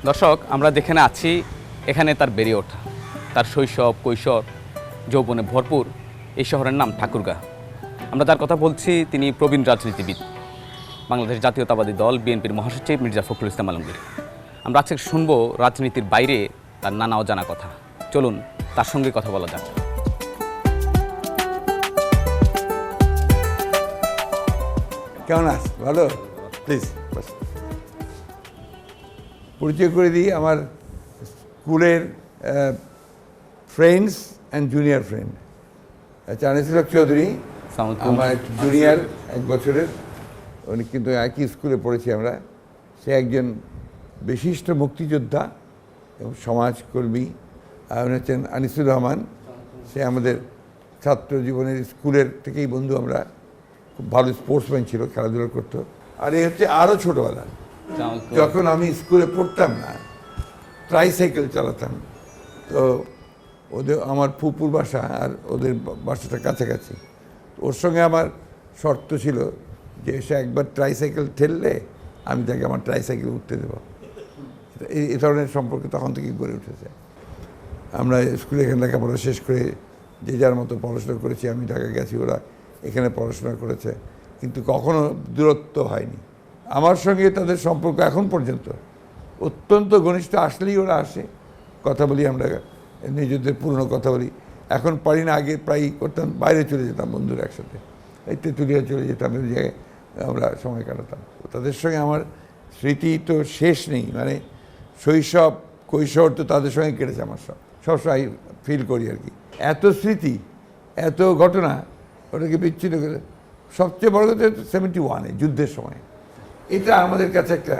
দর্শক, আমরা যেখানে আছি এখানে তার বেড়ে ওঠা, তার শৈশব কৈশোর যৌবনে ভরপুর এই শহরের নাম ঠাকুরগাঁ। আমরা যার কথা বলছি তিনি প্রবীণ রাজনীতিবিদ, বাংলাদেশ জাতীয়তাবাদী দল বিএনপির মহাসচিব মির্জা ফখরুল ইসলাম আলমগীর। আমরা আজকে শুনবো রাজনীতির বাইরে তার নানা অজানা কথা। চলুন তার সঙ্গে কথা বলা যাক। কেমন আছ? ভালো? প্লিজ পরিচয় করে দিই। আমার স্কুলের friends and junior friend Anisul Haque Chowdhury আমার জুনিয়র 1 বছরের, উনি কিন্তু একই স্কুলে পড়েছি আমরা। সে একজন বিশিষ্ট মুক্তিযোদ্ধা এবং সমাজকর্মী। উনি হচ্ছেন আনিসুর রহমান। সে আমাদের ছাত্র জীবনের স্কুলের থেকেই বন্ধু আমরা। খুব ভালো স্পোর্টসম্যান ছিল, খেলাধুলা করতো। আর এই হচ্ছে আরও ছোটোবেলা, যখন আমি স্কুলে পড়তাম না, ট্রাইসাইকেল চালাতাম। তো ওদের আমার ফুপুর বাসা আর ওদের বাসাটা কাছাকাছি। ওর সঙ্গে আমার শর্ত ছিল যে সে একবার ট্রাইসাইকেল ঠেললে আমি তাকে আমার ট্রাইসাইকেল উঠতে দেবো। এই ধরনের সম্পর্ক তখন থেকেই গড়ে উঠেছে। আমরা স্কুলে এখানে লেখাপড়া শেষ করে যে যার মতো পড়াশোনা করেছি। আমি ঢাকা গেছি, ওরা এখানে পড়াশোনা করেছে, কিন্তু কখনো দূরত্ব হয়নি। আমার সঙ্গে তাদের সম্পর্ক এখন পর্যন্ত অত্যন্ত ঘনিষ্ঠ। আসলেই ওরা আসে, কথা বলি, আমরা নিজেদের পুরনো কথা বলি। এখন পারি না, আগে প্রায় করতাম, বাইরে চলে যেতাম বন্ধুরা একসাথে, এই তেঁতুলিয়া চলে যেতাম, ওই জায়গায় আমরা সময় কাটাতাম। তাদের সঙ্গে আমার স্মৃতি তো শেষ নেই, মানে শৈশব কৈশোর তো তাদের সঙ্গে কেটেছে আমার। সবসময় ফিল করি আর কি, এত স্মৃতি, এত ঘটনা, ওটাকে বিচ্ছিন্ন করে। সবচেয়ে বড় কথা 71-এ যুদ্ধের সময়, এটা আমাদের কাছে একটা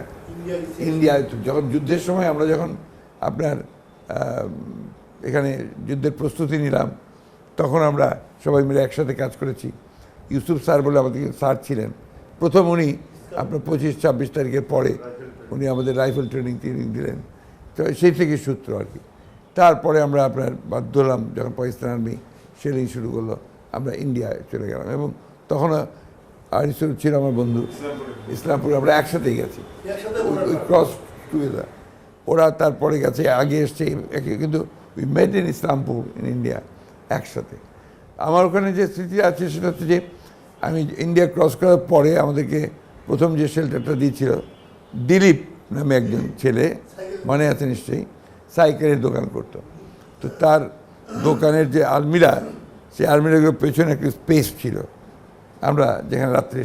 ইন্ডিয়ায় যখন যুদ্ধের সময় আমরা যখন আপনার এখানে যুদ্ধের প্রস্তুতি নিলাম, তখন আমরা সবাই মিলে একসাথে কাজ করেছি। ইউসুফ স্যার বলে আমাদের স্যার ছিলেন প্রথম, উনি আপনার 25-26 তারিখের পরে উনি আমাদের রাইফেল ট্রেনিং দিলেন। তো সেই থেকে সূত্র আর কি। তারপরে আমরা আপনার বাধ্য হলাম, যখন পাকিস্তান আর্মি সেলিং শুরু করলো, আমরা ইন্ডিয়ায় চলে গেলাম। এবং তখন আনিসুর ছিল আমার বন্ধু, ইসলামপুর আমরা একসাথেই গেছি, ওই ক্রস টুগেদার। ওরা তারপরে গেছে, আগে এসছে, কিন্তু we made in Islampur in India একসাথে। আমার ওখানে যে স্মৃতি আছে সেটা হচ্ছে যে আমি ইন্ডিয়া ক্রস করার পরে আমাদেরকে প্রথম যে শেল্টারটা দিয়েছিল, দিলীপ নামে একজন ছেলে, মনে আছে নিশ্চয়ই, সাইকেলের দোকান করতো। তো তার দোকানের যে আলমিরা, সেই আলমিরাগুলোর পেছনে একটা স্পেস ছিল, আমরা যেখানে রাত্রে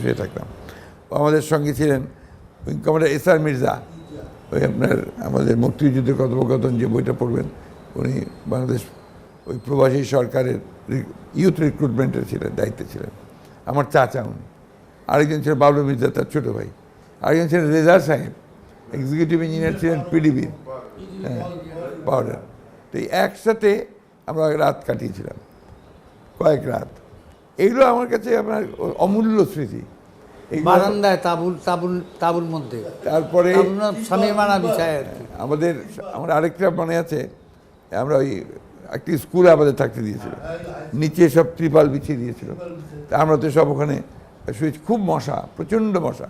শুয়ে থাকতাম। আমাদের সঙ্গে ছিলেন উইং কমান্ডার এসআর মির্জা, ওই আপনার আমাদের মুক্তিযুদ্ধের কথোপকথন যে বইটা পড়বেন, উনি বাংলাদেশ ওই প্রবাসী সরকারের ইউথ রিক্রুটমেন্টের ছিলেন, দায়িত্বে ছিলেন। আমার চাচা উনি। আরেকজন ছিলেন বাবলু মির্জা, তার ছোটো ভাই। আরেকজন ছিলেন রেজা সাহেব, এক্সিকিউটিভ ইঞ্জিনিয়ার ছিলেন পিডিবির, হ্যাঁ, পাউডার। তো একসাথে আমরা রাত কাটিয়েছিলাম, কয়েক রাত। এইগুলো আমার কাছে আপনার অমূল্য স্মৃতি। বারান্দায় তাবুর মধ্যে, তারপরে আমার আরেকটা মনে আছে, আমরা ওই একটি স্কুলে আমাদের থাকতে দিয়েছিল, নিচে সব ত্রিপাল বিছিয়ে দিয়েছিল। তা আমরা তো সব ওখানে শুয়েছি। খুব মশা, প্রচণ্ড মশা।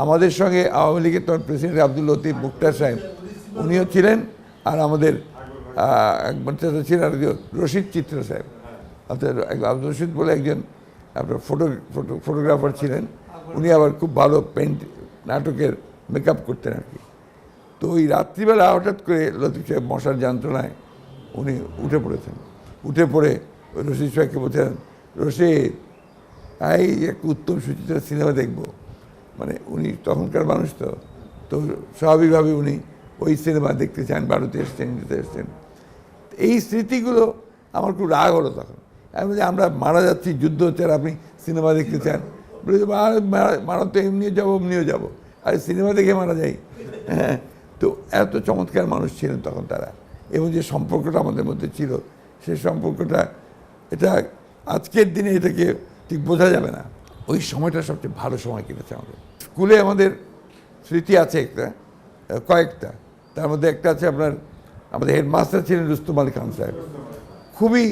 আমাদের সঙ্গে আওয়ামী লীগের তখন প্রেসিডেন্ট আব্দুল লতিফ মুক্তার সাহেব, উনিও ছিলেন। আর আমাদের একবার ছিলেন আর রশিদ চিত্র সাহেব, অর্থাৎ আব্দুল রশিদ বলে একজন আপনার ফটোগ্রাফার ছিলেন। উনি আবার খুব ভালো নাটকের মেকআপ করতেন আর কি। তো ওই রাত্রিবেলা হঠাৎ করে লতিফ সাহেব মশার যন্ত্রণায় উনি উঠে পড়েছেন। উঠে পড়ে ওই রশিদ সাহেবকে বলছেন, রশিদ, এই একটা উত্তম সুচিত্রা সিনেমা দেখবো। মানে উনি তখনকার মানুষ, তো স্বাভাবিকভাবে উনি ওই সিনেমা দেখতে চান, ভারতে এসছেন, ইন্ডিয়াতে এসছেন। এই স্মৃতিগুলো আমার খুব রাগ হলো তখন। আমি বলি, আমরা মারা যাচ্ছি, যুদ্ধ হচ্ছে, আর আপনি সিনেমা দেখতে চান? বলে, মারা তো এমনিও যাবো, অমনিও যাবো, আর সিনেমা দেখে মারা যাই। হ্যাঁ, তো এত চমৎকার মানুষ ছিলেন তখন তারা। এবং যে সম্পর্কটা আমাদের মধ্যে ছিল, সেই সম্পর্কটা, এটা আজকের দিনে এটাকে ঠিক বোঝা যাবে না। ওই সময়টা সবচেয়ে ভালো সময় কেটেছে আমাদের। স্কুলে আমাদের স্মৃতি আছে কয়েকটা। তার মধ্যে একটা আছে আপনার, আমাদের হেডমাস্টার ছিলেন রুস্তম আলী খান সাহেব, খুবই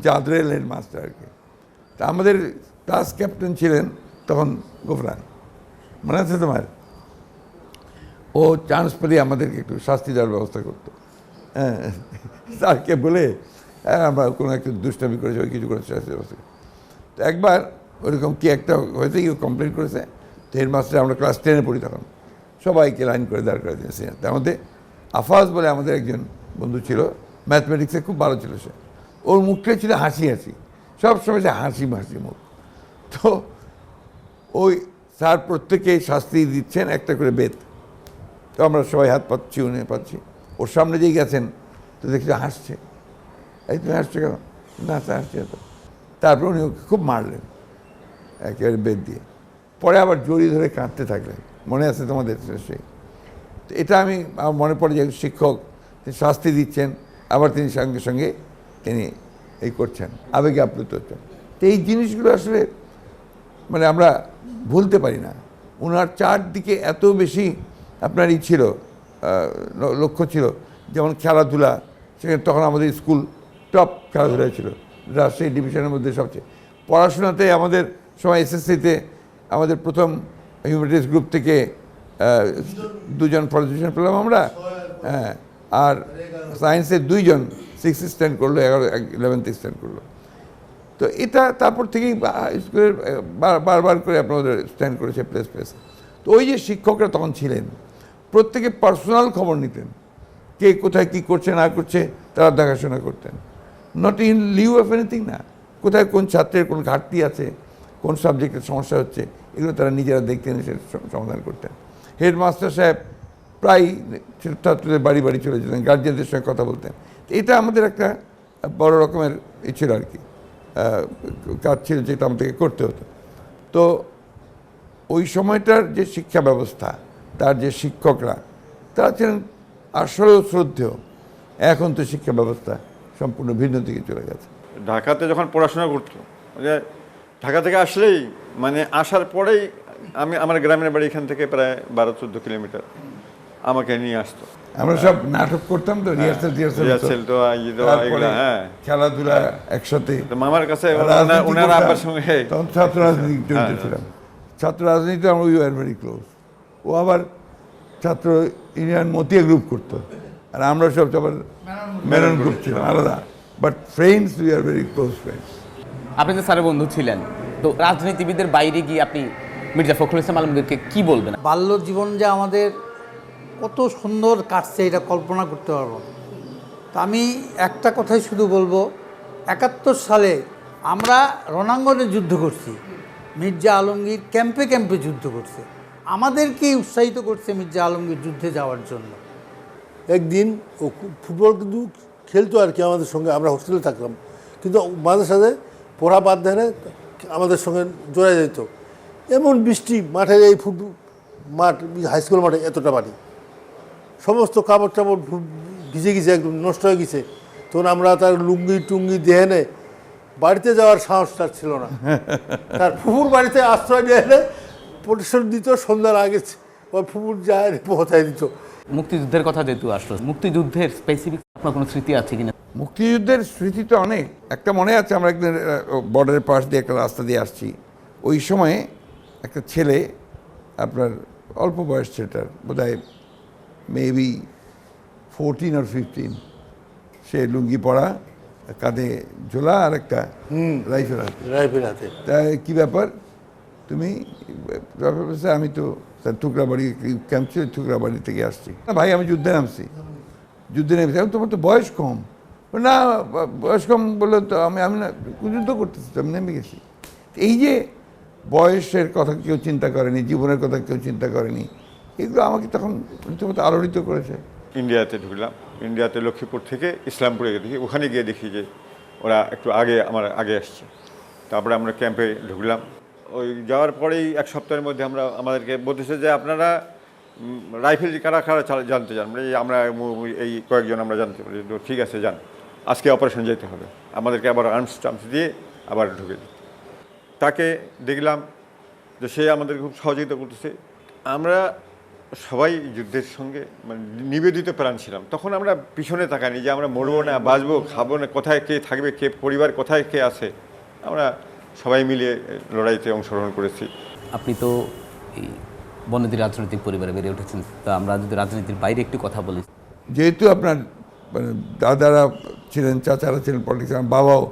জাদরেল হেডমাস্টার আর কি। তা আমাদের ক্লাস ক্যাপ্টেন ছিলেন তখন গোফরান, মনে আছে তোমার? ও চান্স পেলে আমাদেরকে একটু শাস্তি দেওয়ার ব্যবস্থা করতো। হ্যাঁ, স্যারকে বলে আমরা কোনো একটা দুষ্টামি করেছে ওই কিছু করেছে শাস্তি ব্যবস্থা। তো একবার ওইরকম কি একটা হয়েছে কেউ কমপ্লেন করেছে, তো হেডমাস্টার, আমরা ক্লাস 10-এ পড়ি তখন, সবাইকে লাইন করে দাঁড় করে দিয়েছে। তার মধ্যে আফাজ বলে আমাদের একজন বন্ধু ছিল, ম্যাথমেটিক্সে খুব ভালো ছিল সে। ওর মুখটাই ছিল হাসি হাসি, সবসময় সে হাসি হাসি মুখ। তো ওই স্যার প্রত্যেকে শাস্তি দিচ্ছেন একটা করে বেত, তো আমরা সবাই হাত পাচ্ছি, উনি পাচ্ছি। ওর সামনে যেই গেছেন তো দেখছি হাসছে। এই তুমি হাসছো কেন? না স্যার হাসছে তো। তারপর উনি ওকে খুব মারলেন একেবারে বেত দিয়ে। পরে আবার জড়িয়ে ধরে কাঁদতে থাকলেন, মনে আছে তোমাদের সেই? তো এটা আমি আমার মনে পড়ে যে শিক্ষক তিনি শাস্তি দিচ্ছেন, আবার তিনি সঙ্গে সঙ্গে তিনি এই করছেন, আবেগে আপ্লুত হচ্ছেন। তো এই জিনিসগুলো আসলে মানে আমরা ভুলতে পারি না। ওনার চারদিকে এত বেশি আপনার ই ছিল, লক্ষ্য ছিল, যেমন খেলাধুলা, সেখানে তখন আমাদের স্কুল টপ খেলাধুলা ছিল, রাজশাহী ডিভিশনের মধ্যে সবচেয়ে। পড়াশোনাতে আমাদের সময় এসএসসিতে আমাদের প্রথম হিউম্যানিটিস গ্রুপ থেকে 2জন ফার্স্ট ডিভিশন পেলাম আমরা, হ্যাঁ, আর সায়েন্সে 2জন 6th স্ট্যান্ড করলো, 11th স্ট্যান্ড করলো। তো এটা তারপর থেকেই স্কুলের বারবার করে আপনাদের স্ট্যান্ড করেছে প্লেস প্লেস। তো ওই যে শিক্ষকরা তখন ছিলেন, প্রত্যেকে পার্সোনাল খবর নিতেন, কে কোথায় কী করছে না করছে তারা দেখাশোনা করতেন। Not in Liu of anything না, কোথায় কোন ছাত্রের কোন ঘাটতি আছে, কোন সাবজেক্টের সমস্যা হচ্ছে, এগুলো তারা নিজেরা দেখতেন, এসে সমাধান করতেন। হেডমাস্টার সাহেব প্রায় ছাত্রদের বাড়ি বাড়ি চলে যেতেন, গার্জিয়ানদের সঙ্গে কথা বলতেন। এটা আমাদের একটা বড় রকমের ই ছিল আর কি, কাজ ছিল যেটা আমাদেরকে করতে হতো। তো ওই সময়টার যে শিক্ষা ব্যবস্থা, তার যে শিক্ষকরা, তারা ছিলেন আসলেও শ্রদ্ধেয়। এখন তো শিক্ষা ব্যবস্থা সম্পূর্ণ ভিন্ন দিকে চলে গেছে। ঢাকাতে যখন পড়াশোনা করতো, যে ঢাকা থেকে আসলেই মানে আসার পরেই আমার গ্রামের বাড়ি এখান থেকে প্রায় 12-14 কিলোমিটার, আমাকে নিয়ে আসতো। আমরা সব নাটক করতাম তো, রিহার্সাল তো এগুলো, হ্যাঁ, খেলাধুলা একসাথে। তো মামার কাছে ওনার আব্বার সঙ্গে তখন ছাত্র রাজনীতি জড়িত ছিলাম। ছাত্র রাজনীতি আমরা উই আর ভেরি ক্লোজ। ও আবার ছাত্র ইউনিয়ন মতিয়া গ্রুপ করতো, আর আমরা সব আবার মেনন গ্রুপ ছিলাম আলাদা, but friends, we are very close friends. আপনি যে স্যারের বন্ধু ছিলেন, তো রাজনীতিবিদের বাইরে গিয়ে আপনি মির্জা ফখরুল ইসলাম আলমগীরকে কি বলবেন? বাল্য জীবন যে আমাদের কত সুন্দর কাটছে এটা কল্পনা করতে পারবো না। তা আমি একটা কথাই শুধু বলবো, 71 সালে আমরা রণাঙ্গনে যুদ্ধ করছি, মির্জা আলমগীর ক্যাম্পে ক্যাম্পে যুদ্ধ করছে, আমাদেরকেই উৎসাহিত করছে মির্জা আলমগীর যুদ্ধে যাওয়ার জন্য। একদিন ও ফুটবল কিন্তু খেলতো আর কি আমাদের সঙ্গে, আমরা হোস্টেলে থাকতাম, কিন্তু মাঝে সাথে পড়া বাদ দেয় না, আমাদের সঙ্গে জড়াই যেত। এমন বৃষ্টি, মাঠের এই মাঠ, হাই স্কুল মাঠে এতটা পানি, সমস্ত কাপড় টাপড় ভিজে গেছে, একদম নষ্ট হয়ে গেছে। তখন আমরা তার লুঙ্গি টুঙ্গি দেহেনে বাড়িতে যাওয়ার সাহস তার ছিল না। তার ফুফুর বাড়িতে আশ্রয় নিয়ে এনে প্রতিশোধ দিত, সন্ধ্যার আগে ওই ফুফুর যায় পৌঁছায় দিত। মুক্তিযুদ্ধের কথা যেহেতু আসলো, মুক্তিযুদ্ধের স্পেসিফিক আপনার কোনো স্মৃতি আছে কিনা? মুক্তিযুদ্ধের স্মৃতি তো অনেক। একটা মনে আছে, আমরা একদিন বর্ডারের পাশ দিয়ে একটা রাস্তা দিয়ে আসছি, ওই সময়ে একটা ছেলে, আপনার অল্প বয়স ছেলেটার বোধহয় মেবি 14 or 15, সে লুঙ্গি পরা, কাঁধে ঝোলা আর একটা রাইফেল হাতে। তা কী ব্যাপার তুমি? আমি তো ঠুকরাবাড়ি ক্যাম্প ছিল, ঠুকরাবাড়ি থেকে আসছি। ভাই আমি যুদ্ধে নামছি। তোমার তো বয়স কম। না বয়স কম বললে তো আমি না যুদ্ধ করতেছি, তো আমি নেমে গেছি। এই যে বয়সের কথা কেউ চিন্তা করেনি, জীবনের কথা কেউ চিন্তা করেনি, এগুলো আমাকে তখন রীতিমতো আলোড়িত করেছে। ইন্ডিয়াতে ঢুকলাম, ইন্ডিয়াতে লক্ষ্মীপুর থেকে ইসলামপুরে দেখি, ওখানে গিয়ে দেখি যে ওরা একটু আমার আগে আসছে। তারপরে আমরা ক্যাম্পে ঢুকলাম। ওই যাওয়ার পরেই 1 সপ্তাহের মধ্যে আমাদেরকে বলতেছে যে আপনারা রাইফেল কারা কারা জানতে চান। আমরা এই কয়েকজন আমরা জানতে পারি। তো ঠিক আছে যান, আজকে অপারেশন যেতে হবে। আমাদেরকে আবার আর্মস টার্মস দিয়ে আবার ঢুকে দিই। তাকে দেখলাম যে সে আমাদের খুব সহযোগিতা করতেছে। আমরা সবাই যুদ্ধের সঙ্গে মানে নিবেদিত প্রাণ ছিলাম। তখন আমরা পিছনে তাকাইনি যে আমরা মরবো না, বাঁচবো, খাবো না, কোথায় কে থাকবে, কে পরিবার কোথায় কে আছে। আমরা সবাই মিলে লড়াইতে অংশগ্রহণ করেছি। আপনি তো এই বনেদি রাজনৈতিক পরিবারে বেড়ে উঠেছেন, তা আমরা যদি রাজনীতির বাইরে একটু কথা বলি। যেহেতু আপনার মানে দাদারা ছিলেন, চাচারা ছিলেন পলিটিক্স, আমার বাবাও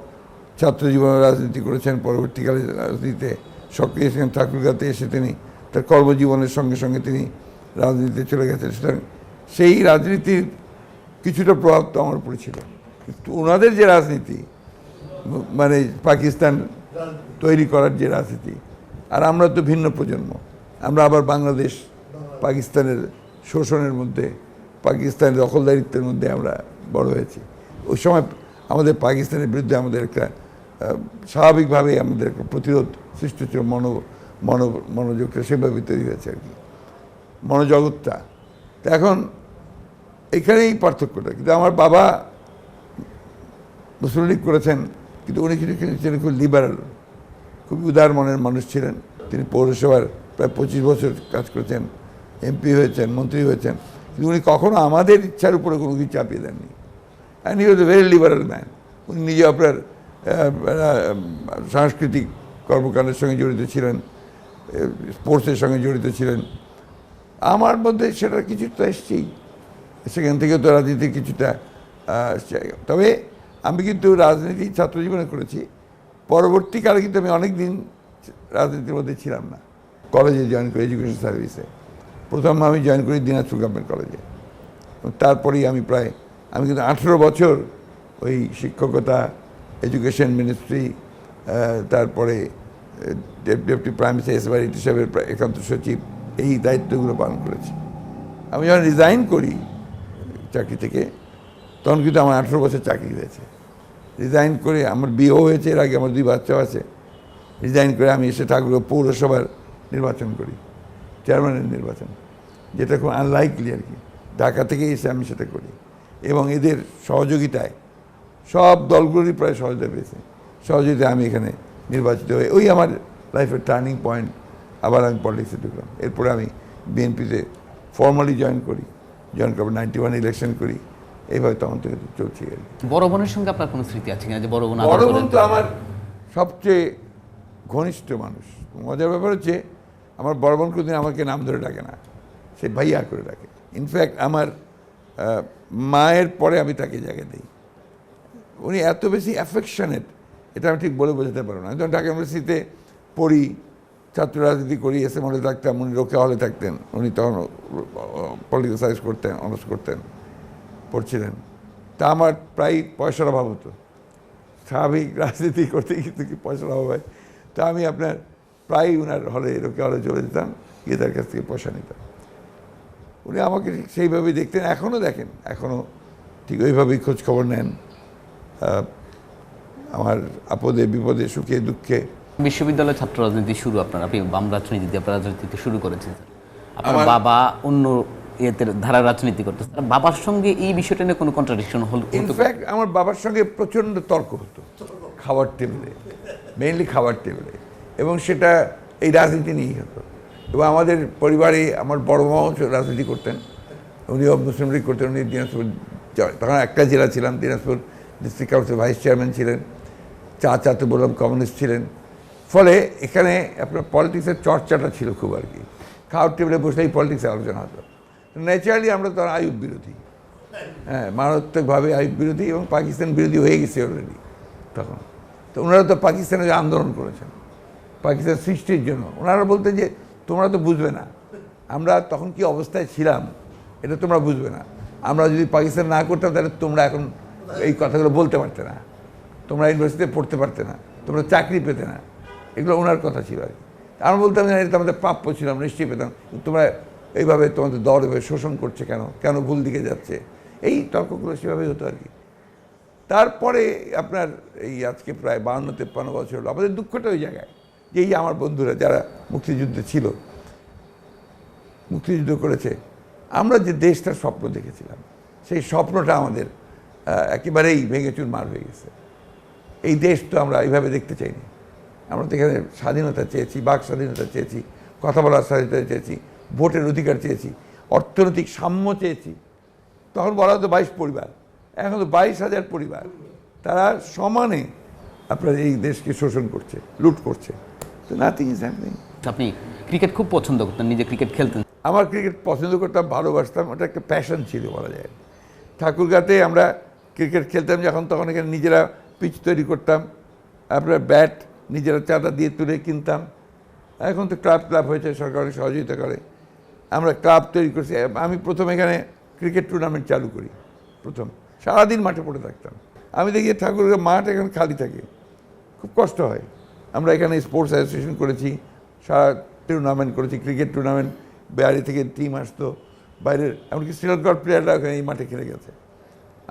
ছাত্র জীবনে রাজনীতি করেছেন, পরবর্তীকালে রাজনীতিতে সক্রিয় ছিলেন। ঠাকুরগাঁতে এসে তিনি তার কর্মজীবনের সঙ্গে সঙ্গে তিনি রাজনীতিতে চলে গেছেন, সুতরাং সেই রাজনীতির কিছুটা প্রভাব তো আমার উপরে ছিল। কিন্তু ওনাদের যে রাজনীতি, মানে পাকিস্তান তৈরি করার যে রাজনীতি, আর আমরা তো ভিন্ন প্রজন্ম, আমরা আবার বাংলাদেশ পাকিস্তানের শোষণের মধ্যে, পাকিস্তানের দখলদারিত্বের মধ্যে আমরা বড় হয়েছি। ওই সময় আমাদের পাকিস্তানের বিরুদ্ধে আমাদের একটা স্বাভাবিকভাবে আমাদের একটা প্রতিরোধ সৃষ্টি হচ্ছিল, মনোযোগটা সেভাবে তৈরি হয়েছে আর কি, মনোজগৎটা। তো এখন এখানেই পার্থক্যটা। কিন্তু আমার বাবা মুসলিম লীগ করেছেন, কিন্তু উনি ছিলেন খুব লিবারাল, খুব উদার মনের মানুষ ছিলেন। তিনি পৌরসভার প্রায় 25 বছর কাজ করেছেন, এমপি হয়েছেন, মন্ত্রী হয়েছেন, কিন্তু উনি কখনো আমাদের ইচ্ছার উপরে কোনো কিছু চাপিয়ে দেননি। And he was a very liberal man. উনি নিজে আপনার সাংস্কৃতিক কর্মকাণ্ডের সঙ্গে জড়িত ছিলেন, স্পোর্টসের সঙ্গে জড়িত ছিলেন। আমার মধ্যে সেটা কিছুটা এসছেই, সেখান থেকে তো রাজনীতির কিছুটা। তবে আমি কিন্তু রাজনীতি ছাত্র জীবনে করেছি, পরবর্তীকালে কিন্তু আমি অনেক দিন রাজনীতির মধ্যে ছিলাম না। কলেজে জয়েন করি, এডুকেশন সার্ভিসে। প্রথম আমি জয়েন করি দিনাজপুর গভর্নমেন্ট কলেজে। তারপরেই আমি কিন্তু 18 বছর ওই শিক্ষকতা, এডুকেশন মিনিস্ট্রি, তারপরে ডেপুটি প্রাইম মিনিস্টার এসবাড়ি হিসাবের একান্ত সচিব, এই দায়িত্বগুলো পালন করেছি। আমি যখন রিজাইন করি চাকরি থেকে, তখন কিন্তু আমার 18 বছর চাকরি হয়েছে। রিজাইন করে আমার বিয়েও হয়েছে, এর আগে আমার 2 বাচ্চাও আছে। রিজাইন করে আমি এসে ঠাকুরগাঁও পৌরসভার নির্বাচন করি, চেয়ারম্যানের নির্বাচন, যেটা খুব আনলাইকলি আর কি। ঢাকা থেকে এসে আমি সেটা করি, এবং এদের সহযোগিতায় সব দলগুলোরই প্রায় সহযোগিতা পেয়েছে। সহযোগিতায় আমি এখানে নির্বাচিত হয়ে, ওই আমার লাইফের টার্নিং পয়েন্ট। আবার আমি পলিটিক্সে ঢুকলাম। এরপরে আমি বিএনপিতে ফর্মালি জয়েন করি, জয়েন করে 91 ইলেকশন করি। এইভাবে তখন থেকে চলছে আর কি। বড় বোনের সঙ্গে আপনার কোনো স্মৃতি আছে কিনা, যে বড় বোন বড় বোন তো আমার সবচেয়ে ঘনিষ্ঠ মানুষ। মজার ব্যাপার হচ্ছে, আমার বড় বোন কোনোদিন আমাকে নাম ধরে ডাকে না, সে ভাইয়া করে ডাকে। ইনফ্যাক্ট আমার মায়ের পরে আমি তাকে জায়গা দিই। উনি এত বেশি অ্যাফেকশনেট, এটা আমি ঠিক বলে বোঝাতে পারবো না। আমি তখন ঢাকা ইউনিভার্সিটিতে পড়ি, ছাত্র রাজনীতি করি, এসএম হলে থাকতাম, উনি রোকেয়া হলে থাকতেন। উনি তখন পলিটিক্যাল সায়েন্স করতেন, অনার্স করতেন, পড়ছিলেন। তা আমার প্রায় পয়সার অভাব হতো, স্বাভাবিক রাজনীতি করতে কিন্তু কি পয়সার অভাব হয়। তা আমি আপনার প্রায় ওনার হলে, রোকেয়া হলে চলে যেতাম, গিয়ে তার কাছ থেকে পয়সা নিতাম। উনি আমাকে ঠিক সেইভাবেই দেখতেন, এখনও দেখেন, এখনও ঠিক ওইভাবেই খোঁজ খবর নেন আমার আপদে বিপদে, সুখে দুঃখে। বিশ্ববিদ্যালয়ের ছাত্র রাজনীতি শুরু আপনি বাম রাজনীতিতে আপনার রাজনীতিতে শুরু করেছেন। আপনার আমার- বাবা অন্য ইয়েতে ধারা রাজনীতি করতেছে, বাবার সঙ্গে এই বিষয়টা নিয়ে কোনো কন্ট্রাডিকশন হলো? ইনফ্যাক্ট আমার বাবার সঙ্গে প্রচণ্ড তর্ক হতো খাবার টেবিলে, মেইনলি খাবার টেবিলে, এবং সেটা এই রাজনীতি নিয়েই হতো। এবং আমাদের পরিবারে আমার বড় মাও রাজনীতি করতেন, উনিও মুসলিম লীগ করতেন। উনি দিনাজপুর, তখন একটা জেলা ছিলাম, Dinajpur district council vice chairman ছিলেন। চাচা তো বললাম কমিউনিস্ট ছিলেন। ফলে এখানে আপনার পলিটিক্সের চর্চাটা ছিল খুব আর কি। খাওয়ার টেবিলে বসলেই পলিটিক্সের আলোচনা হতো। ন্যাচারালি আমরা তো আইয়ুব বিরোধী, হ্যাঁ, মারাত্মকভাবে আইয়ুব বিরোধী, এবং পাকিস্তান বিরোধী হয়ে গেছে অলরেডি তখন। তো ওনারা তো পাকিস্তানে যে আন্দোলন করেছেন পাকিস্তান সৃষ্টির জন্য, ওনারা বলতেন যে তোমরা তো বুঝবে না আমরা তখন কি অবস্থায় ছিলাম, এটা তোমরা বুঝবে না। আমরা যদি পাকিস্তান না করতাম তাহলে তোমরা এখন এই কথাগুলো বলতে পারতে না, তোমরা ইউনিভার্সিটিতে পড়তে পারতে না, তোমরা চাকরি পেতে না। এগুলো ওনার কথা ছিল আর কি। আমরা বলতাম যে এটা আমাদের প্রাপ্য ছিল, আমরা নিশ্চয়ই পেতাম। তোমরা এইভাবে তোমাদের দল এভাবে শোষণ করছে কেন, কেন ভুল দিকে যাচ্ছে, এই তর্কগুলো সেভাবেই হতো আর কি। তারপরে আপনার এই আজকে প্রায় 52-53 বছর হলো, আমাদের দুঃখটা ওই জায়গায় যে এই আমার বন্ধুরা যারা মুক্তিযুদ্ধে ছিল, মুক্তিযুদ্ধ করেছে, আমরা যে দেশটার স্বপ্ন দেখেছিলাম, সেই স্বপ্নটা আমাদের একেবারেই ভেঙে চুরমার হয়ে গেছে। এই দেশ তো আমরা এইভাবে দেখতে চাইনি। আমরা তো এখানে স্বাধীনতা চেয়েছি, বাক স্বাধীনতা চেয়েছি, কথা বলার স্বাধীনতা চেয়েছি, ভোটের অধিকার চেয়েছি, অর্থনৈতিক সাম্য চেয়েছি। তখন বলা হতো 22 পরিবার, এখন তো 22,000 পরিবার, তারা সমানে আপনার এই দেশকে শোষণ করছে, লুট করছে। তো নাথিং ইজ হ্যাপেনিং। আপনি ক্রিকেট খুব পছন্দ করতেন, নিজে ক্রিকেট খেলতেন। আমার ক্রিকেট পছন্দ করতাম, ভালোবাসতাম, ওটা একটা প্যাশন ছিল বলা যায়। ঠাকুরগাঁতে আমরা ক্রিকেট খেলতাম যখন, তখন এখানে নিজেরা পিচ তৈরি করতাম, আমরা ব্যাট নিজেরা চাঁদা দিয়ে তুলে কিনতাম। এখন তো ক্লাব হয়েছে, সরকার সহযোগিতা করে, আমরা ক্লাব তৈরি করছি। আমি প্রথম এখানে ক্রিকেট টুর্নামেন্ট চালু করি, প্রথম সারাদিন মাঠে পড়ে থাকতাম। আমি দেখি ঠাকুরগাঁ মাঠ এখানে খালি থাকে, খুব কষ্ট হয়। আমরা এখানে স্পোর্টস অ্যাসোসিয়েশন করেছি, সারা টুর্নামেন্ট করেছি, ক্রিকেট টুর্নামেন্ট, বাইরে থেকে টিম আসতো, বাইরের এমনকি শ্রীলঙ্কার প্লেয়াররা এখানে এই মাঠে খেলে গেছে।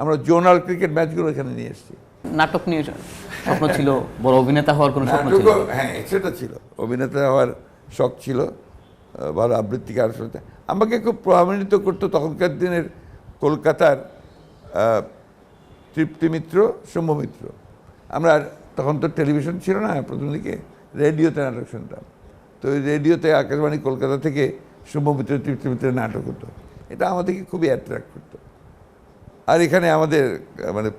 আমরা জোনাল ক্রিকেট ম্যাচগুলো এখানে নিয়ে এসেছি। নাটক নিয়ে স্বপ্ন ছিল, বড় অভিনেতা হওয়ার কোনো স্বপ্ন ছিল? হ্যাঁ, সেটা ছিল, অভিনেতা হওয়ার শখ ছিল, ভালো আবৃত্তিকার। আমাকে খুব প্রভাবিত করতো তখনকার দিনের কলকাতার তৃপ্তি মিত্র, সৌম্য মিত্র। আমরা তখন তো টেলিভিশন ছিল না, প্রথম দিকে রেডিওতে নাটক শুনতাম। তো ওই রেডিওতে আকাশবাণী কলকাতা থেকে সৌম্য মিত্র, তৃপ্তি মিত্রের নাটক হতো, এটা আমাদেরকে খুবই অ্যাট্রাক্ট করতো। আর এখানে আমাদের মানে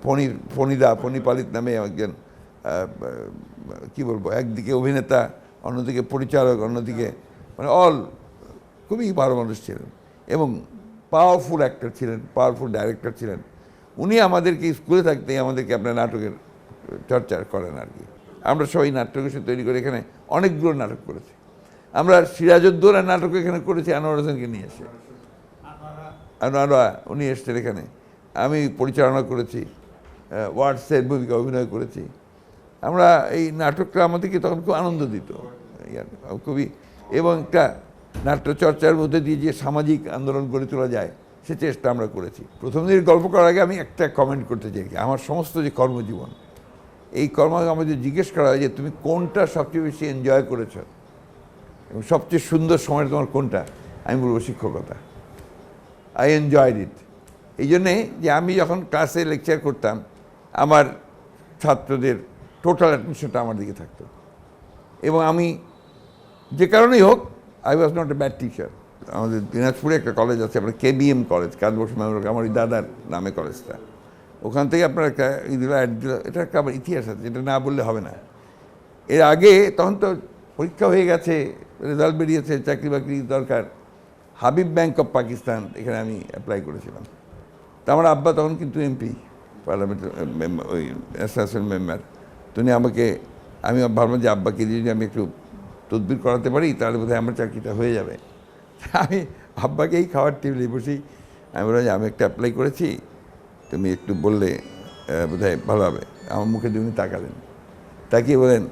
ফণিপালিত নামে একজন, কি বলবো, একদিকে অভিনেতা, অন্যদিকে পরিচালক, অন্যদিকে মানে খুবই ভালো মানুষ ছিলেন এবং পাওয়ারফুল অ্যাক্টর ছিলেন, পাওয়ারফুল ডাইরেক্টর ছিলেন। উনি আমাদেরকে স্কুলে থাকতেই আমাদেরকে আপনার নাটকের চর্চা করেন আর কি। আমরা সবাই নাট্যগোষ্ঠী তৈরি করে এখানে অনেকগুলো নাটক করেছি। আমরা সিরাজউদ্দৌলার নাটক এখানে করেছি আনোয়ার হোসেনকে নিয়ে এসে, আনোয়ারা উনি এসছেন এখানে। আমি পরিচালনা করেছি, ওয়ার্ডসের ভূমিকা অভিনয় করেছি। আমরা এই নাটকটা আমাদেরকে তখন খুব আনন্দ দিত খুবই, এবং একটা নাট্যচর্চার মধ্যে দিয়ে যে সামাজিক আন্দোলন গড়ে তোলা যায় সে চেষ্টা আমরা করেছি। প্রথম দিনের গল্প করার আগে আমি একটা কমেন্ট করতে চাই, আমার সমস্ত যে কর্মজীবন, এই আমাদের জিজ্ঞেস করা হয় যে তুমি কোনটা সবচেয়ে বেশি এনজয় করেছ এবং সবচেয়ে সুন্দর সময় তোমার কোনটা, আমি বলবো শিক্ষকতা। আই এনজয়েড ইট। এই জন্যে যে আমি যখন ক্লাসে লেকচার করতাম, আমার ছাত্রদের টোটাল অ্যাটেনশনটা আমার দিকে থাকতো, এবং আমি যে কারণেই হোক, I was not a bad teacher. আমাদের দিনাজপুরে একটা কলেজ আছে, আপনার KBM কলেজ, কাজবক্স মেমোরিয়াল, আমার দাদার নামে কলেজটা। ওখান থেকে আপনার একটা এটা একটা আবার ইতিহাস আছে, এটা না বললে হবে না। এর আগে তখন তো পরীক্ষা হয়ে গেছে, রেজাল্ট বেরিয়েছে, চাকরি বাকরি দরকার। হাবিব ব্যাংক অফ পাকিস্তান, এখানে আমি অ্যাপ্লাই করেছিলাম। তা আমার আব্বা তখন কিন্তু MP, পার্লামেন্টের ওই অ্যাসোসিয়েশন মেম্বার। তো উনি আমি ভাবলাম যে আব্বাকে দিয়ে যদি আমি একটু তদবির করাতে পারি তাহলে বোধহয় আমার চাকরিটা হয়ে যাবে। আমি আব্বাকে এই খাওয়ার টেবিলে বসেই আমি বললাম যে আমি একটা অ্যাপ্লাই করেছি, তুমি একটু বললে বোধহয় ভালো হবে। আমার মুখে দিয়ে উনি তাকালেন, তাকিয়ে বলেন,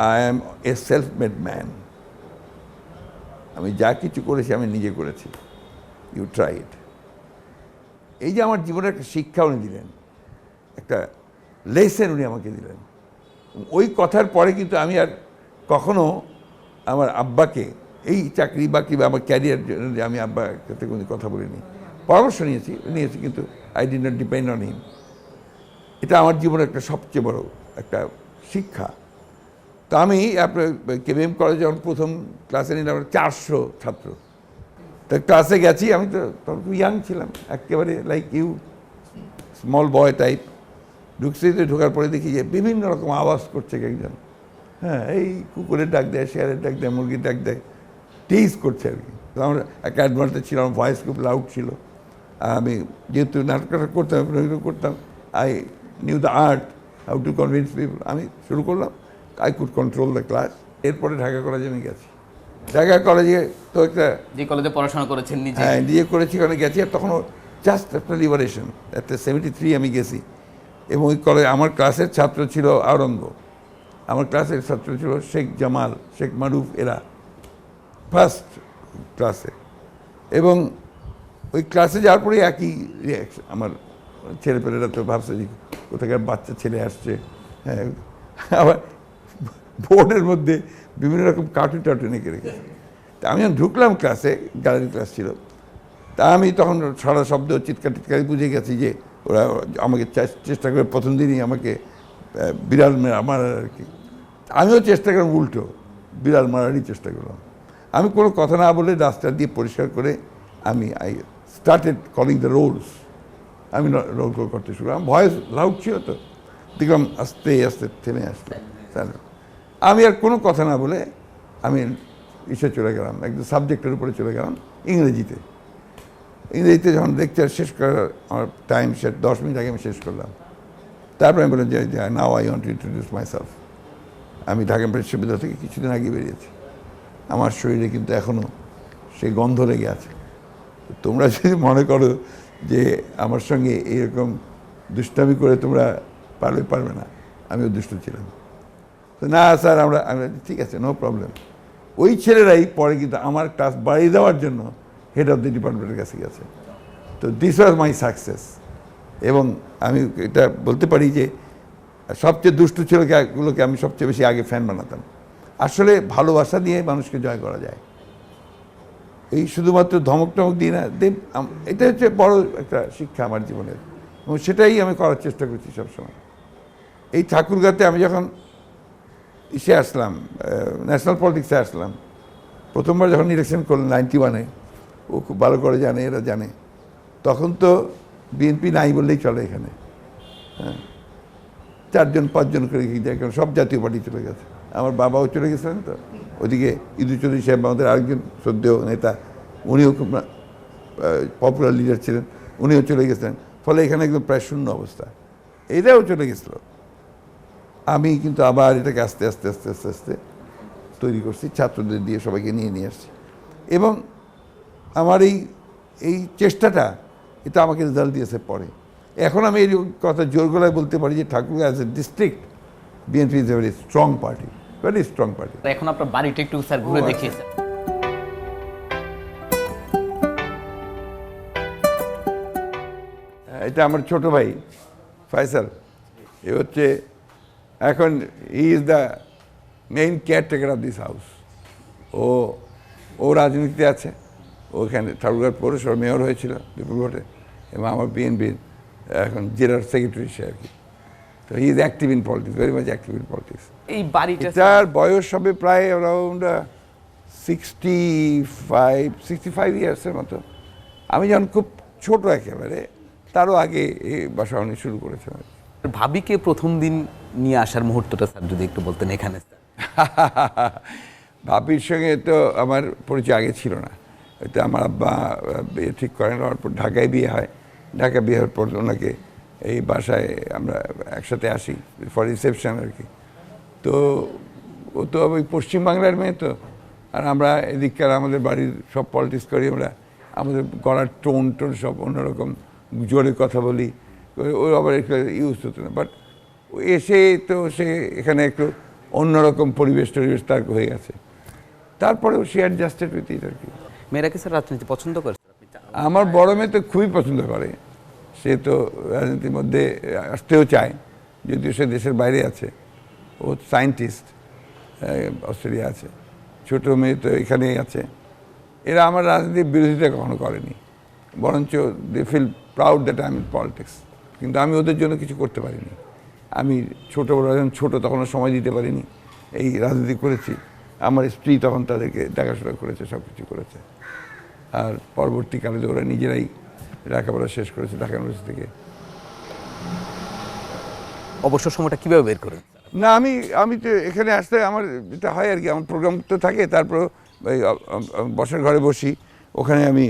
I am a self made man. আমি যা কিছু করেছি আমি নিজে করেছি, ইউ ট্রাই ইট। এই যে আমার জীবনের একটা শিক্ষা উনি দিলেন, একটা লেসেন উনি আমাকে দিলেন। ওই কথার পরে কিন্তু আমি আর কখনো আমার আব্বাকে এই চাকরি বাকরি বা আমার ক্যারিয়ার জন্য আমি আব্বার সাথে কোনো কথা বলিনি, পরামর্শ নিয়েছি, কিন্তু I did not depend on him. এটা আমার জীবনের একটা সবচেয়ে বড় একটা শিক্ষা। তো আমি আপনার KBM কলেজে যখন প্রথম ক্লাসে নিলাম, 400 ছাত্র। তো ক্লাসে গেছি, আমি তো তখন খুব ইয়াং ছিলাম, একেবারে like you, small boy type. ঢোকার পরে দেখি যে বিভিন্ন রকম আওয়াজ করছে একজন, হ্যাঁ, এই কুকুরের ডাক দেয়, শেয়ারের ডাক দেয়, মুরগির ডাক দেয়, টেইজ করছে আর কি। তো আমরা একটা অ্যাডভান্টেজ ছিল, আমার ভয়েস খুব লাউড ছিল। আর আমি যেহেতু নাটকটা করতাম, I knew the art how to convince people. আমি শুরু করলাম, I could control the class. এরপরে ঢাকা কলেজে আমি গেছি। ঢাকা কলেজে তো একটা, যে কলেজে পড়াশোনা করেছেন নিজে? হ্যাঁ, নিজে করেছি, ওখানে গেছি। আর তখনও জাস্ট একটা লিবারেশন, একটা 73 আমি গেছি। এবং ওই কলেজে আমার ক্লাসের ছাত্র ছিল আওরঙ্গ, আমার ক্লাসের ছাত্র ছিল শেখ জামাল, শেখ মারুফ, এরা ফার্স্ট ক্লাসে। এবং ওই ক্লাসে যাওয়ার পরে একই রিয়াকশন, আমার ছেলেপেলেরা তো ভাবছে যে কোথাকার বাচ্চা ছেলে আসছে। হ্যাঁ, আবার বোর্ডের মধ্যে বিভিন্ন রকম কার্টুন এঁকে রেখেছে। তা আমি যখন ঢুকলাম ক্লাসে, গ্যালারি ক্লাস ছিল, তা আমি তখন সারা শব্দ চিৎকার বুঝে গেছি যে ওরা আমাকে চেষ্টা করে প্রথম দিনই আমাকে বিড়াল মারার আর কি। আমিও চেষ্টা করলাম উল্টো, বিড়াল মারারই চেষ্টা করলাম। আমি কোনো কথা না বলে রাস্তা দিয়ে পরিষ্কার করে I started calling the rolls. আমি রোল কল করতে শুরু, আমার ভয়েস লাউড ছিল, তো দেখলাম আস্তে আস্তে থেমে আসলো। তাহলে আমি আর কোনো কথা না বলে আমি চলে গেলাম, একদম সাবজেক্টের উপরে চলে গেলাম ইংরেজিতে যখন লেকচার শেষ করার আমার টাইম 10 মিনিট আগে আমি শেষ করলাম। তারপরে আমি বললাম যে now I want to introduce myself. আমি ঢাকা বিশ্ববিদ্যালয় থেকে কিছুদিন আগে বেরিয়েছি, আমার শরীরে কিন্তু এখনও সেই গন্ধ লেগে আছে। তোমরা যদি মনে করো যে আমার সঙ্গে এরকম দুষ্টামি করে তোমরা পারবে না, আমিও দুষ্ট ছিলাম। তো না স্যার আমি ঠিক আছে, নো প্রবলেম। ওই ছেলেরাই পরে কিন্তু আমার ক্লাস বাড়িয়ে দেওয়ার জন্য হেড অফ দ্য ডিপার্টমেন্টের কাছে গেছে। তো দিস ওয়াজ মাই সাকসেস। এবং আমি এটা বলতে পারি যে সবচেয়ে দুষ্টু ছেলেগুলোকে আমি সবচেয়ে বেশি আগে ফ্যান বানাতাম। আসলে ভালোবাসা দিয়ে মানুষকে জয় করা যায়, এই শুধুমাত্র ধমক টমক দিয়ে না। এটা হচ্ছে বড় একটা শিক্ষা আমার জীবনের, এবং সেটাই আমি করার চেষ্টা করছি সবসময়। এই ঠাকুরগাঁতে আমি যখন আসলাম, ন্যাশনাল পলিটিক্সে আসলাম, প্রথমবার যখন ইলেকশন করলেন 91-এ, ও খুব ভালো করে জানে, এরা জানে, তখন তো বিএনপি নাই বললেই চলে এখানে। হ্যাঁ, 4-5জন করে কারণ সব জাতীয় পার্টি চলে গেছে। আমার বাবাও চলে গেছিলেন, তো ওদিকে ইদু চৌধুরী সাহেব আমাদের আরেকজন শ্রদ্ধেয় নেতা, উনিও খুব পপুলার লিডার ছিলেন, উনিও চলে গেছিলেন। ফলে এখানে একদম প্রায় শূন্য অবস্থা, এটাও চলে গেছিল। আমি কিন্তু আবার এটাকে আস্তে আস্তে আস্তে আস্তে আস্তে তৈরি করছি, ছাত্রদের দিয়ে সবাইকে নিয়ে আসছি। এবং আমার এই চেষ্টাটা এটা আমাকে রেজাল্ট দিয়েছে পরে। এখন আমি এই কথা জোর গলায় বলতে পারি যে Thakurgaon as a district BNP is a very strong party, very strong party. এখন আপনার বাড়িটা একটু স্যার ঘুরে দেখিয়েছেন। এটা আমার ছোট ভাই ফয়সাল, এ হচ্ছে এখন he is the main caretaker of this house. ও রাজনীতিতে আছে, ওখানে ঠাকুরগাঁও পৌরসভার মেয়র হয়েছিল বিপুল ভোটে, এবং আমার বিএনপির এখন জেলার সেক্রেটারি সে আর কি। তো he is active in politics, very much active in politics. এই বাড়িটা তার বয়স হবে প্রায় অ্যারাউন্ড 65 ইয়ার্সের মতো। আমি যখন খুব ছোট একেবারে, তারও আগে এই বাসা উনি শুরু করেছেন। ভাবিকে প্রথম দিন নিয়ে আসার মুহূর্তটা স্যার যদি একটু বলতেন এখানে। ভাবির সঙ্গে তো আমার পরিচয় আগে ছিল না, এটা আমার আব্বা বিয়ে ঠিক করেন, পর ঢাকায় বিয়ে হয়। ঢাকা বিয়ে হওয়ার পর ওনাকে এই বাসায় আমরা একসাথে আসি ফর রিসেপশন আর কি। তো ও তো ওই পশ্চিমবাংলার মেয়ে, তো আর আমরা এদিককার আমাদের বাড়ির সব পলিটিক্স করি আমরা, আমাদের গলার টোন সব অন্যরকম, জোরে কথা বলি, ও আবার একটু ইউজ হতো না। বাট এসে তো সে এখানে একটু অন্যরকম পরিবেশ তার হয়ে গেছে, তারপরেও সে অ্যাডজাস্টেড উইথ ইট আর কি। মেয়েরা কি স্যার রাজনীতি পছন্দ করে? আমার বড় মেয়ে তো খুবই পছন্দ করে, সে তো রাজনীতির মধ্যে আসতেও চায়, যদিও সে দেশের বাইরে আছে। ও সায়েন্টিস্ট, অস্ট্রেলিয়া আছে। ছোট মেয়ে তো এখানেই আছে। এরা আমার রাজনীতির বিরোধিতা কখনো করেনি, বরঞ্চ they feel proud that I am in politics. কিন্তু আমি ওদের জন্য কিছু করতে পারিনি। আমি ছোটোবেলা যখন ছোটো তখনও সময় দিতে পারিনি, এই রাজনীতি করেছি। আমার স্ত্রী তখন তাদেরকে দেখাশোনা করেছে, সব কিছু করেছে। আর পরবর্তীকালে তো ওরা নিজেরাই লেখাপড়া শেষ করেছে ঢাকা ইউনিভার্সিটি থেকে। অবসর সময়টা কীভাবে বের করেন? না, আমি তো এখানে আসতে আমার যেটা হয় আর কি, আমার প্রোগ্রাম তো থাকে, তারপর ওই বসার ঘরে বসি, ওখানে আমি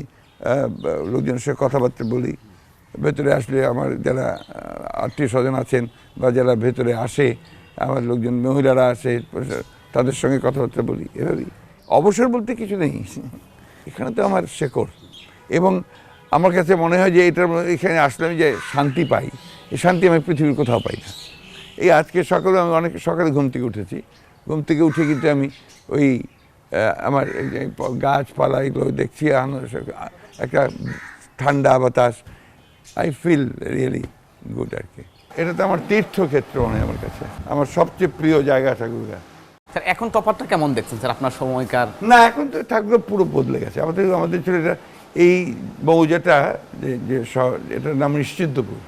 লোকজনের সঙ্গে কথাবার্তা বলি। ভেতরে আসলে আমার যারা আত্মীয় স্বজন আছেন বা যারা ভেতরে আসে, আমার লোকজন মহিলারা আসে, তাদের সঙ্গে কথাবার্তা বলি, এভাবেই। অবসর বলতে কিছু নেই, এখানে তো আমার শেকড়। এবং আমার কাছে মনে হয় যে এখানে আসলে আমি যে শান্তি পাই, এই শান্তি আমি পৃথিবীর কোথাও পাই না। এই আজকে সকালে আমি অনেক সকালে ঘুম থেকে উঠেছি, ঘুম থেকে উঠে কিন্তু আমি ওই আমার গাছপালা এগুলো দেখছি, একটা ঠান্ডা বাতাস, আই ফিল রিয়েলি গুড আর কি। এটা তো আমার তীর্থক্ষেত্র মনে হয় আমার কাছে, আমার সবচেয়ে প্রিয় জায়গা ঠাকুরগাঁও। স্যার এখন তফাৎটা কেমন দেখছেন স্যার আপনার সময়কার? না, এখন তো ঠাকুরগাঁও পুরো বদলে গেছে। আমাদের ছিল এটা, এই মৌজাটা যে এটার নাম নিশ্চিন্তপুর,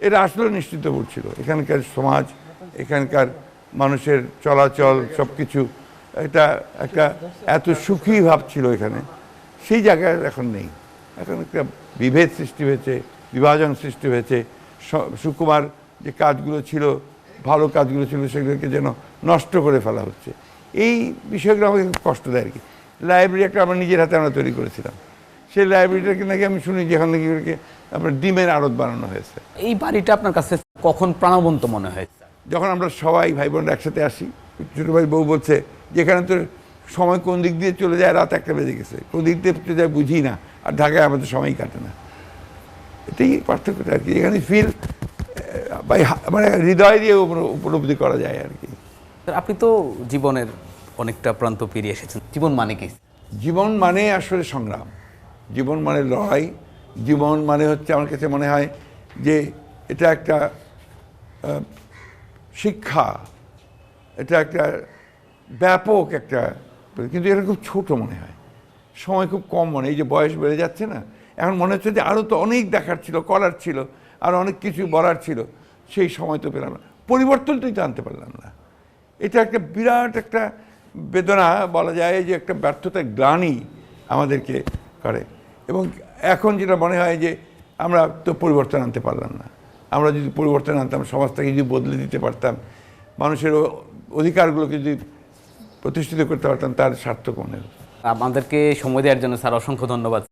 এটা আসলে নিশ্চিন্তপুর ছিল। এখানকার সমাজ, এখানকার মানুষের চলাচল সব কিছু, এটা একটা এত সুখী ভাব ছিল এখানে, সেই জায়গায় এখন নেই। এখন একটা বিভেদ সৃষ্টি হয়েছে, বিভাজন সৃষ্টি হয়েছে। সুকুমার যে কাজগুলো ছিল, ভালো কাজগুলো ছিল, সেগুলোকে যেন নষ্ট করে ফেলা হচ্ছে। এই বিষয়গুলো আমাকে খুব কষ্ট দেয় আর কি। লাইব্রেরি একটা আমরা নিজের হাতে আমরা তৈরি করেছিলাম, সেই লাইব্রেরিটাকে নাকি আমি শুনি যেখান থেকে আপনার ডিমের আড়ত বানানো হয়েছে। এই বাড়িটা আপনার কাছে কখন প্রাণবন্ত মনে হয়েছে? যখন আমরা সবাই ভাই বোনরা একসাথে আসি, ছোটো ভাই বউ বলছে যেখানে তোর সময় কোন দিক দিয়ে চলে যায়, রাত 1টা বেজে গেছে, কোন দিক দিয়ে চলে যায় বুঝি না, আর ঢাকায় আমাদের সময়ই কাটে না। এটাই পার্থক্যটা আর কি, এখানে ফিল মানে হৃদয় দিয়ে উপলব্ধি করা যায় আর কি। স্যার, আপনি তো জীবনের অনেকটা প্রান্ত পেরিয়ে এসেছেন, জীবন মানে কি? জীবন মানে আসলে সংগ্রাম, জীবন মানে লড়াই, জীবন মানে হচ্ছে আমার কাছে মনে হয় যে এটা একটা শিক্ষা, এটা একটা ব্যাপক একটা, কিন্তু এটা খুব ছোট মনে হয়, সময় খুব কম মনে, এই যে বয়স বেড়ে যাচ্ছে না, এখন মনে হচ্ছে যে আরও তো অনেক দেখার ছিল, করার ছিল, আর অনেক কিছু বলার ছিল, সেই সময় তো পেলাম না, পরিবর্তনটাই তো আনতে পারলাম না। এটা একটা বিরাট একটা বেদনা বলা যায়, যে একটা ব্যর্থতার গ্লানি আমাদেরকে করে। এবং এখন যেটা মনে হয় যে আমরা তো পরিবর্তন আনতে পারলাম না, আমরা যদি পরিবর্তন আনতাম, সমাজটাকে যদি বদলে দিতে পারতাম, মানুষের অধিকারগুলোকে যদি প্রতিষ্ঠিত করতে পারতাম, তার সার্থক মনে হতো। আমাদেরকে সময় দেওয়ার জন্য স্যার অসংখ্য ধন্যবাদ।